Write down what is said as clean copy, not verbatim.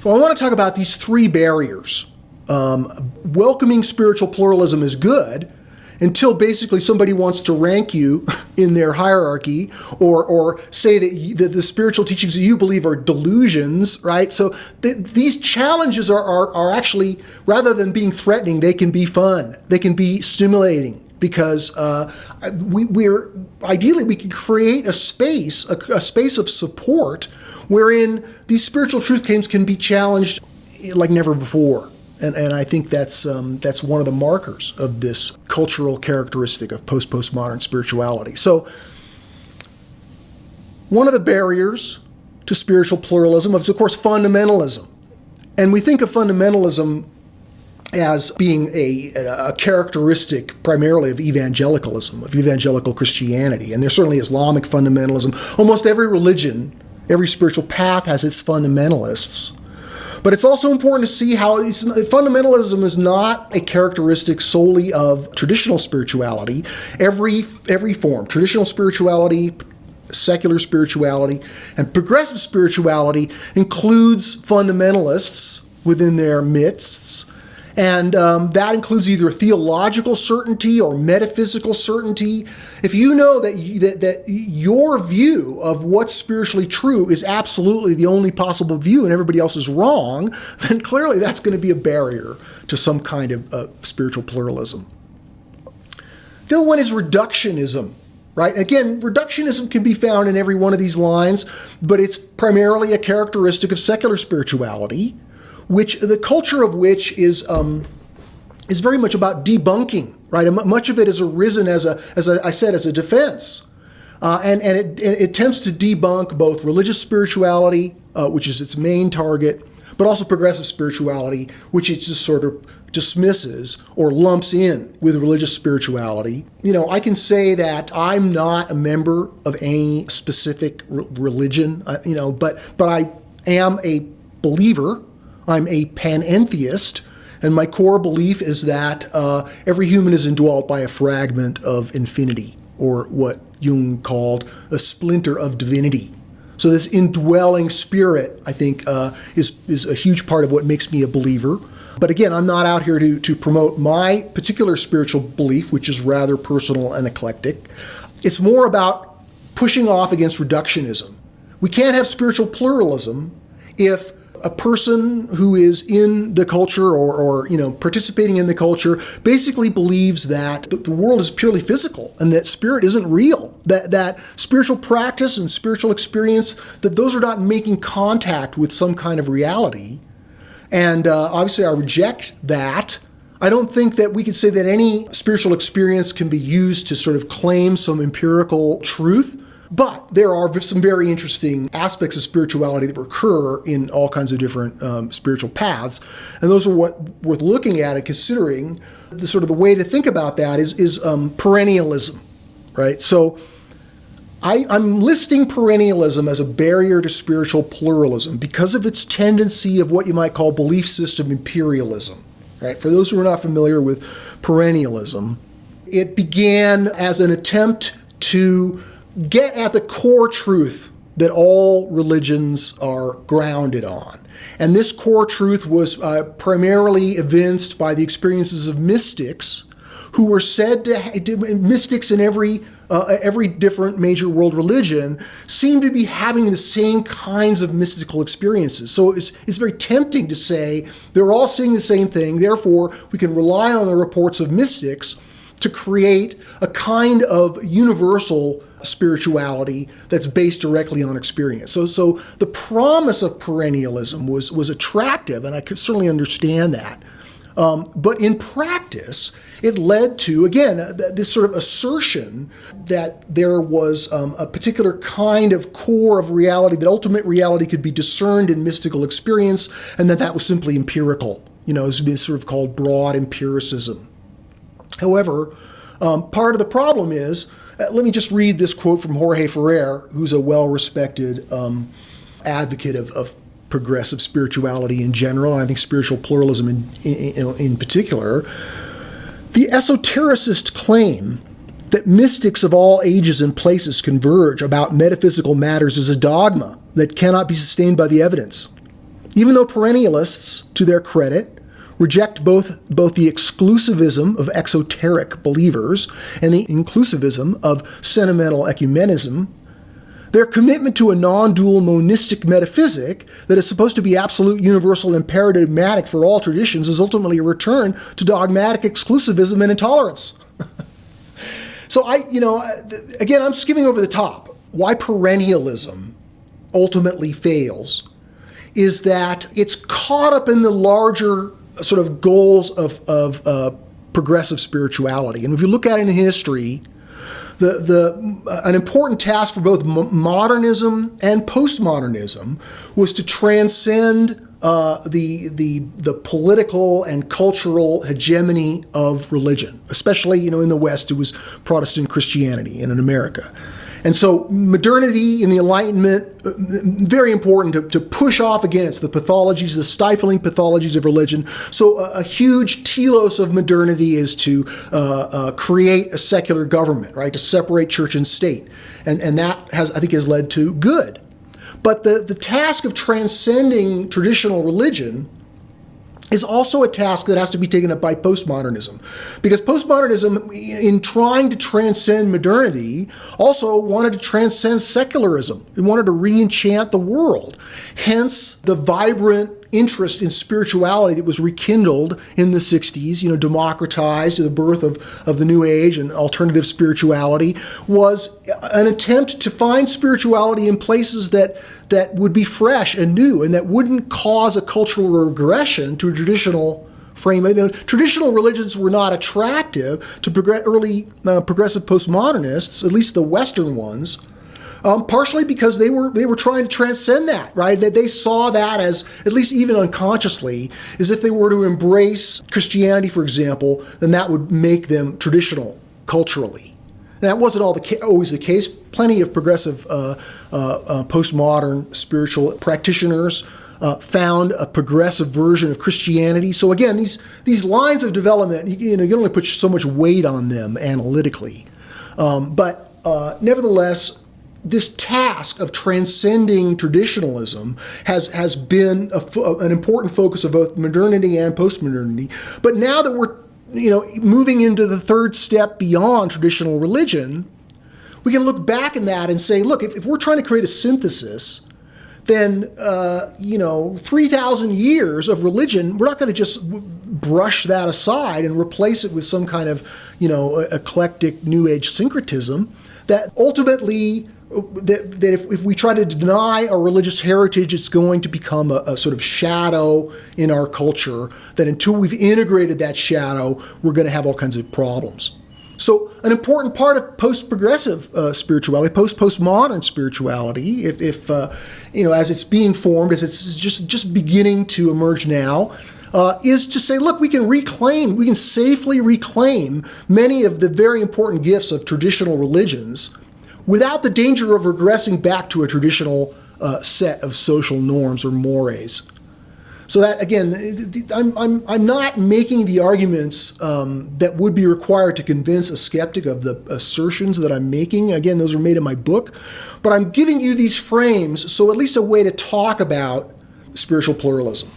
So I want to talk about these three barriers. Welcoming spiritual pluralism is good until basically somebody wants to rank you in their hierarchy or say that the spiritual teachings that you believe are delusions, right? So these challenges are actually, rather than being threatening, they can be fun. They can be stimulating because ideally we can create a space of support wherein these spiritual truth claims can be challenged like never before. And I think that's one of the markers of this cultural characteristic of postmodern spirituality. So one of the barriers to spiritual pluralism is, of course, fundamentalism. And we think of fundamentalism as being a characteristic primarily of evangelicalism, of evangelical Christianity. And there's certainly Islamic fundamentalism. Almost every religion, every spiritual path has its fundamentalists. But it's also important to see how fundamentalism is not a characteristic solely of traditional spirituality. Every form, traditional spirituality, secular spirituality, and progressive spirituality includes fundamentalists within their midst. And that includes either theological certainty or metaphysical certainty. If you know that your view of what's spiritually true is absolutely the only possible view and everybody else is wrong, then clearly that's going to be a barrier to some kind of spiritual pluralism. The other one is reductionism, right? Again, reductionism can be found in every one of these lines, but it's primarily a characteristic of secular spirituality, which the culture of which is very much about debunking, right? And much of it has arisen as a defense, and it attempts to debunk both religious spirituality, which is its main target, but also progressive spirituality, which it just sort of dismisses or lumps in with religious spirituality. I can say that I'm not a member of any specific religion, but I am a believer. I'm a panentheist, and my core belief is that every human is indwelt by a fragment of infinity, or what Jung called a splinter of divinity. So this indwelling spirit, I think, is a huge part of what makes me a believer. But again, I'm not out here to promote my particular spiritual belief, which is rather personal and eclectic. It's more about pushing off against reductionism. We can't have spiritual pluralism if a person who is in the culture or participating in the culture basically believes that the world is purely physical and that spirit isn't real, that spiritual practice and spiritual experience, that those are not making contact with some kind of reality. And obviously I reject that. I don't think that we could say that any spiritual experience can be used to sort of claim some empirical truth. But there are some very interesting aspects of spirituality that recur in all kinds of different spiritual paths. And those are worth looking at and considering. The way to think about that is perennialism, right? So I'm listing perennialism as a barrier to spiritual pluralism because of its tendency of what you might call belief system imperialism, right? For those who are not familiar with perennialism, it began as an attempt to get at the core truth that all religions are grounded on. And this core truth was primarily evinced by the experiences of mystics who were said to, mystics in every different major world religion seem to be having the same kinds of mystical experiences. So it's very tempting to say they're all seeing the same thing, therefore we can rely on the reports of mystics to create a kind of universal spirituality that's based directly on experience. So the promise of perennialism was attractive, and I could certainly understand that. But in practice, it led to, again, this sort of assertion that there was a particular kind of core of reality, that ultimate reality could be discerned in mystical experience, and that was simply empirical. It's been sort of called broad empiricism. However, part of the problem is, let me just read this quote from Jorge Ferrer, who's a well-respected advocate of progressive spirituality in general, and I think spiritual pluralism in particular. The esotericist claim that mystics of all ages and places converge about metaphysical matters is a dogma that cannot be sustained by the evidence. Even though perennialists, to their credit, reject both the exclusivism of exoteric believers and the inclusivism of sentimental ecumenism, their commitment to a non-dual monistic metaphysic that is supposed to be absolute, universal, and paradigmatic for all traditions is ultimately a return to dogmatic exclusivism and intolerance. So again, I'm skimming over the top. Why perennialism ultimately fails is that it's caught up in the larger sort of goals of progressive spirituality. And if you look at it in history, an important task for both modernism and postmodernism was to transcend the political and cultural hegemony of religion, especially in the West. It was Protestant Christianity, and in America. And so modernity and the Enlightenment, very important to push off against the pathologies, the stifling pathologies of religion. So a huge telos of modernity is to create a secular government, right, to separate church and state. And that I think has led to good. But the task of transcending traditional religion is also a task that has to be taken up by postmodernism. Because postmodernism, in trying to transcend modernity, also wanted to transcend secularism. It wanted to re-enchant the world. Hence, the vibrant interest in spirituality that was rekindled in the 60s, democratized, the birth of the New Age and alternative spirituality, was an attempt to find spirituality in places that would be fresh and new and that wouldn't cause a cultural regression to a traditional frame. Traditional religions were not attractive to early progressive postmodernists, at least the Western ones. Partially because they were trying to transcend that, right? That they saw that as, at least even unconsciously, as if they were to embrace Christianity, for example, then that would make them traditional culturally. And that wasn't always the case. Plenty of progressive postmodern spiritual practitioners found a progressive version of Christianity. So again, these lines of development, you can only put so much weight on them analytically. But nevertheless, this task of transcending traditionalism has been an important focus of both modernity and postmodernity. But now that we're moving into the third step beyond traditional religion, we can look back in that and say, look, if we're trying to create a synthesis, then 3,000 years of religion, we're not going to just brush that aside and replace it with some kind of eclectic New Age syncretism that ultimately that if we try to deny our religious heritage, it's going to become a sort of shadow in our culture, that until we've integrated that shadow, we're going to have all kinds of problems. So an important part of post-progressive spirituality, postmodern spirituality, if as it's being formed, as it's just beginning to emerge now, is to say, look, we can safely reclaim many of the very important gifts of traditional religions without the danger of regressing back to a traditional set of social norms or mores. So that, again, I'm not making the arguments that would be required to convince a skeptic of the assertions that I'm making. Again, those are made in my book. But I'm giving you these frames, so at least a way to talk about spiritual pluralism.